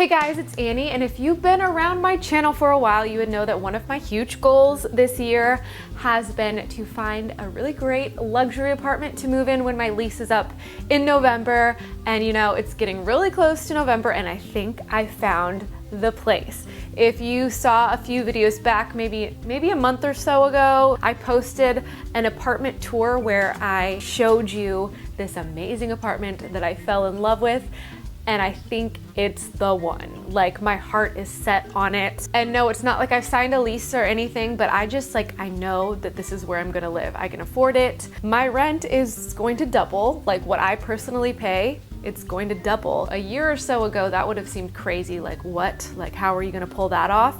Hey guys, it's Annie, and if you've been around my channel for a while, you would know that one of my huge goals this year has been to find a really great luxury apartment to move in when my lease is up in November. And you know, it's getting really close to November, and I think I found the place. If you saw a few videos back, maybe a month or so ago, I posted an apartment tour where I showed you this amazing apartment that I fell in love with. And I think it's the one. Like, my heart is set on it. And no, it's not like I've signed a lease or anything, but I just I know that this is where I'm gonna live. I can afford it. My rent is going to double, like what I personally pay, it's going to double. A year or so ago, that would have seemed crazy. Like, what? Like, how are you gonna pull that off?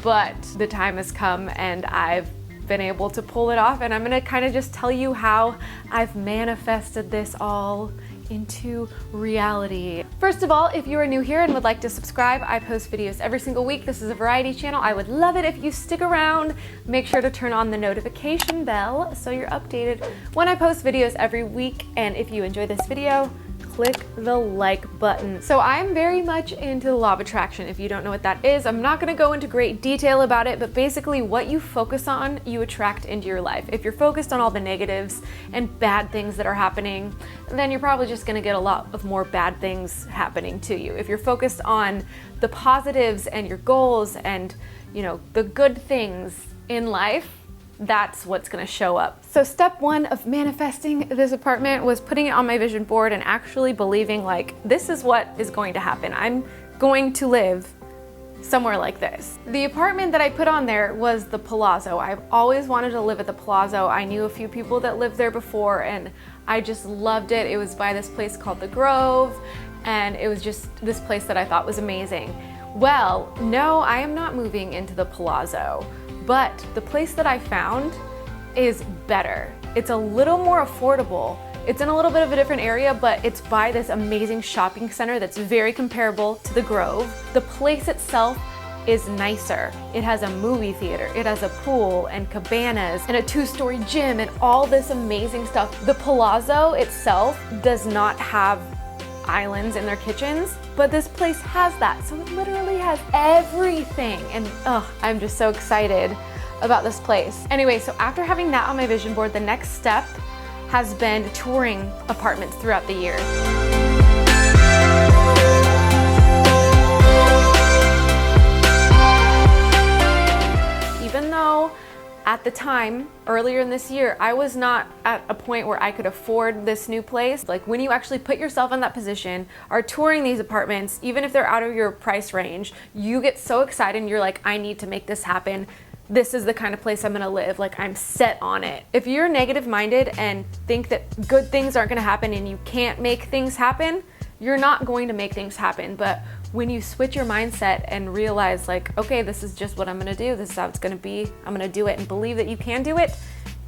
But the time has come and I've been able to pull it off, and I'm gonna kind of just tell you how I've manifested this all into reality. First of all, if you are new here and would like to subscribe, I post videos every single week. This is a variety channel. I would love it if you stick around. Make sure to turn on the notification bell so you're updated when I post videos every week. And if you enjoy this video, click the like button. So I'm very much into the law of attraction. If you don't know what that is, I'm not gonna go into great detail about it, but basically what you focus on, you attract into your life. If you're focused on all the negatives and bad things that are happening, then you're probably just gonna get a lot of more bad things happening to you. If you're focused on the positives and your goals and, you know, the good things in life, that's what's gonna show up. So step one of manifesting this apartment was putting it on my vision board and actually believing like, this is what is going to happen. I'm going to live somewhere like this. The apartment that I put on there was the Palazzo. I've always wanted to live at the Palazzo. I knew a few people that lived there before and I just loved it. It was by this place called the Grove, and it was just this place that I thought was amazing. Well, no, I am not moving into the Palazzo. But the place that I found is better. It's a little more affordable. It's in a little bit of a different area, but it's by this amazing shopping center that's very comparable to the Grove. The place itself is nicer. It has a movie theater, it has a pool and cabanas and a 2-story gym and all this amazing stuff. The Palazzo itself does not have islands in their kitchens, but this place has that. So it literally has everything. And I'm just so excited about this place. Anyway, so after having that on my vision board, the next step has been touring apartments throughout the year. Even though at the time, earlier in this year, I was not at a point where I could afford this new place. Like, when you actually put yourself in that position, are touring these apartments, even if they're out of your price range, you get so excited and you're like, I need to make this happen. This is the kind of place I'm gonna live. Like, I'm set on it. If you're negative minded and think that good things aren't gonna happen and you can't make things happen, you're not going to make things happen. But when you switch your mindset and realize like, okay, this is just what I'm gonna do, this is how it's gonna be, I'm gonna do it, and believe that you can do it,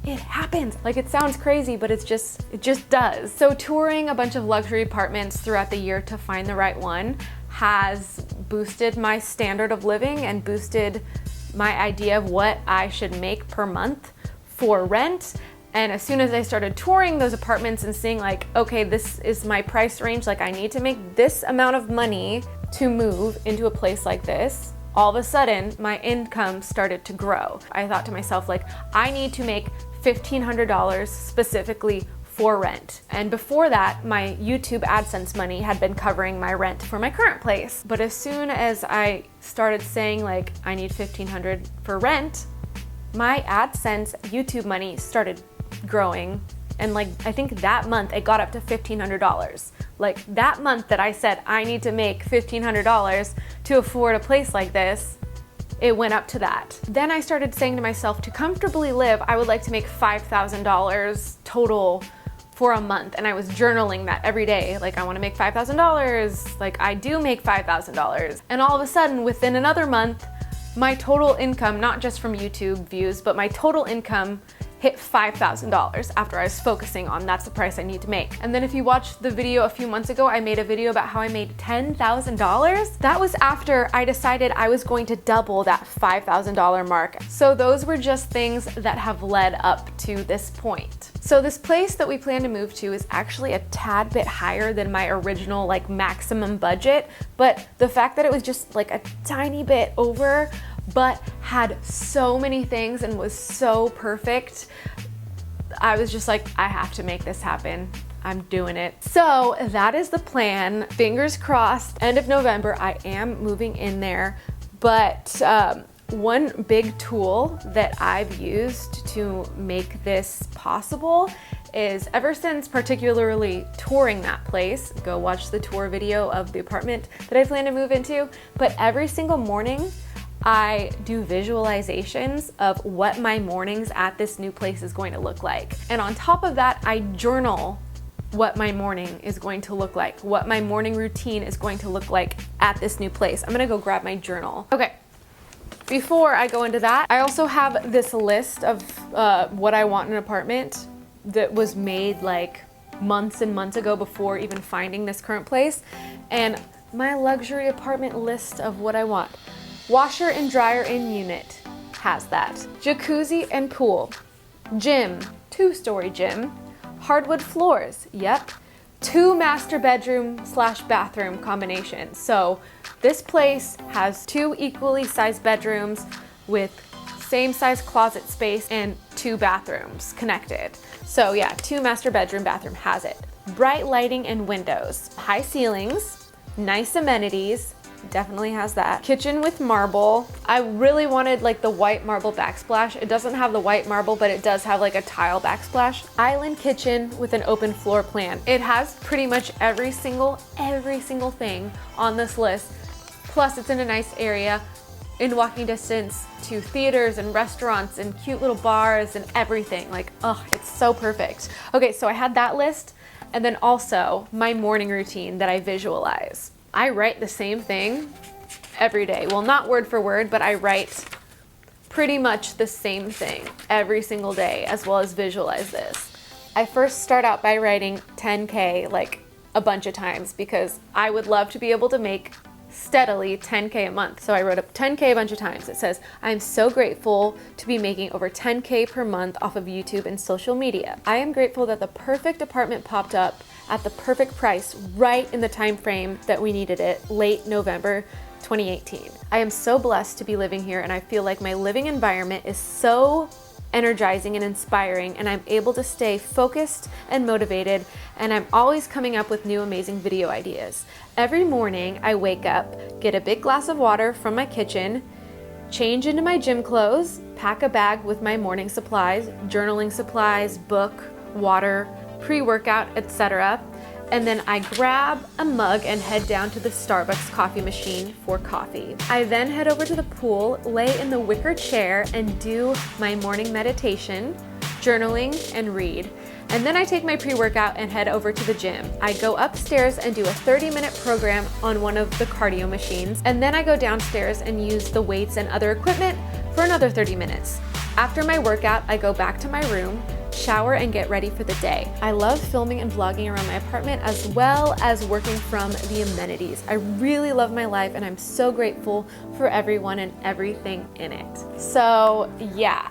it happens. Like, it sounds crazy, but it just does. So touring a bunch of luxury apartments throughout the year to find the right one has boosted my standard of living and boosted my idea of what I should make per month for rent. And as soon as I started touring those apartments and seeing like, okay, this is my price range, like I need to make this amount of money to move into a place like this, all of a sudden my income started to grow. I thought to myself, like, I need to make $1,500 specifically for rent. And before that, my YouTube AdSense money had been covering my rent for my current place. But as soon as I started saying like, I need $1,500 for rent, my AdSense YouTube money started growing. And like, I think that month it got up to $1,500. Like, that month that I said I need to make $1,500 to afford a place like this, it went up to that. Then I started saying to myself, to comfortably live, I would like to make $5,000 total for a month. And I was journaling that every day. Like, I wanna make $5,000. Like, I do make $5,000. And all of a sudden, within another month, my total income, not just from YouTube views, but my total income hit $5,000 after I was focusing on that's the price I need to make. And then if you watched the video a few months ago, I made a video about how I made $10,000. That was after I decided I was going to double that $5,000 mark. So those were just things that have led up to this point. So this place that we plan to move to is actually a tad bit higher than my original like maximum budget, but the fact that it was just like a tiny bit over, but had so many things and was so perfect, I was just like, I have to make this happen. I'm doing it. So that is the plan. Fingers crossed, end of November, I am moving in there. But one big tool that I've used to make this possible is, ever since particularly touring that place, go watch the tour video of the apartment that I plan to move into, but every single morning I do visualizations of what my mornings at this new place is going to look like. And on top of that, I journal what my morning is going to look like, what my morning routine is going to look like at this new place. I'm gonna go grab my journal. Okay. Before I go into that, I also have this list of what I want in an apartment that was made like months and months ago before even finding this current place. And my luxury apartment list of what I want. Washer and dryer in unit has that. Jacuzzi and pool. Gym, 2-story gym. Hardwood floors, yep. 2 master bedroom / bathroom combinations. So this place has 2 equally sized bedrooms with same size closet space and 2 bathrooms connected. So yeah, 2 master bedroom, bathroom has it. Bright lighting and windows, high ceilings, nice amenities, definitely has that. Kitchen with marble. I really wanted like the white marble backsplash. It doesn't have the white marble, but it does have like a tile backsplash. Island kitchen with an open floor plan. It has pretty much every single thing on this list. Plus it's in a nice area, in walking distance to theaters and restaurants and cute little bars and everything. Like, oh, it's so perfect. Okay, so I had that list, and then also my morning routine that I visualize. I write the same thing every day. Well, not word for word, but I write pretty much the same thing every single day, as well as visualize this. I first start out by writing 10K like a bunch of times because I would love to be able to make steadily 10K a month. So I wrote up 10K a bunch of times. It says, I'm so grateful to be making over 10K per month off of YouTube and social media. I am grateful that the perfect apartment popped up at the perfect price right in the time frame that we needed it, late November 2018. I am so blessed to be living here, and I feel like my living environment is so energizing and inspiring, and I'm able to stay focused and motivated, and I'm always coming up with new amazing video ideas. Every morning I wake up, get a big glass of water from my kitchen, change into my gym clothes, pack a bag with my morning supplies, journaling supplies, book, water, pre-workout, etc. And then I grab a mug and head down to the Starbucks coffee machine for coffee. I then head over to the pool, lay in the wicker chair, and do my morning meditation, journaling, and read. And then I take my pre-workout and head over to the gym. I go upstairs and do a 30-minute program on one of the cardio machines, and then I go downstairs and use the weights and other equipment for another 30 minutes. After my workout, I go back to my room, shower, and get ready for the day. I love filming and vlogging around my apartment as well as working from the amenities. I really love my life, and I'm so grateful for everyone and everything in it. So yeah,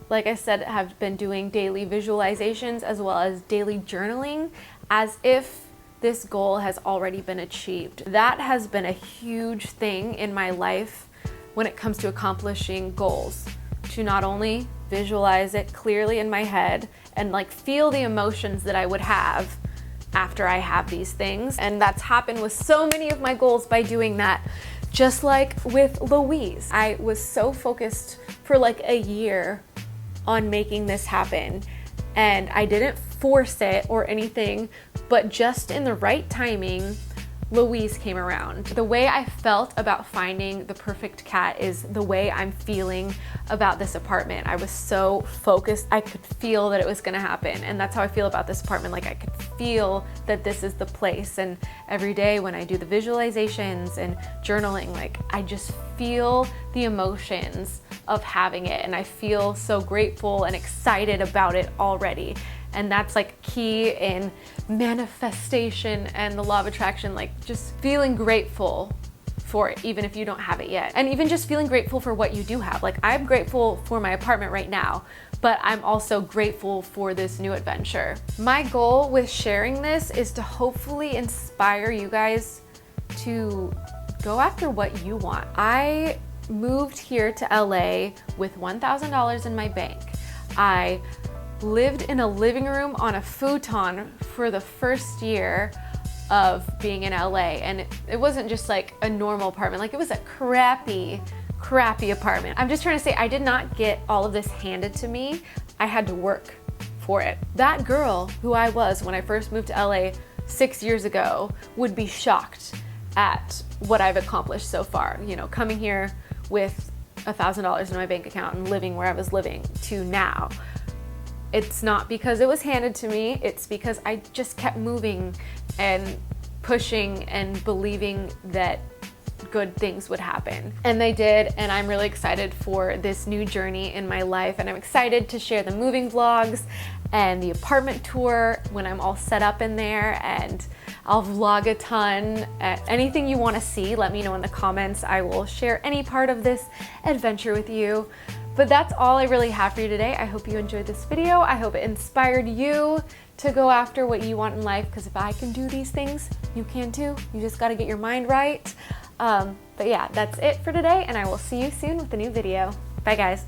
like I said, have been doing daily visualizations as well as daily journaling as if this goal has already been achieved. That has been a huge thing in my life when it comes to accomplishing goals, to not only visualize it clearly in my head and like feel the emotions that I would have after I have these things. And that's happened with so many of my goals by doing that. Just like with Louise, I was so focused for like a year on making this happen, and I didn't force it or anything, but just in the right timing, Louise came around. The way I felt about finding the perfect cat is the way I'm feeling about this apartment. I was so focused, I could feel that it was gonna happen, and that's how I feel about this apartment. Like I could feel that this is the place, and every day when I do the visualizations and journaling, like I just feel the emotions of having it, and I feel so grateful and excited about it already. And that's like key in manifestation and the law of attraction, like just feeling grateful for it, even if you don't have it yet. And even just feeling grateful for what you do have. Like, I'm grateful for my apartment right now, but I'm also grateful for this new adventure. My goal with sharing this is to hopefully inspire you guys to go after what you want. I moved here to LA with $1,000 in my bank. I lived in a living room on a futon for the first year of being in LA, and it wasn't just like a normal apartment, like it was a crappy apartment. I'm just trying to say, I did not get all of this handed to me. I had to work for it. That girl who I was when I first moved to LA 6 years ago would be shocked at what I've accomplished so far. You know, coming here with $1,000 in my bank account and living where I was living to now. It's not because it was handed to me, it's because I just kept moving and pushing and believing that good things would happen. And they did, and I'm really excited for this new journey in my life, and I'm excited to share the moving vlogs and the apartment tour when I'm all set up in there, and I'll vlog a ton. Anything you want to see, let me know in the comments. I will share any part of this adventure with you. But that's all I really have for you today. I hope you enjoyed this video. I hope it inspired you to go after what you want in life, because if I can do these things, you can too. You just got to get your mind right. But yeah, that's it for today, and I will see you soon with a new video. Bye guys.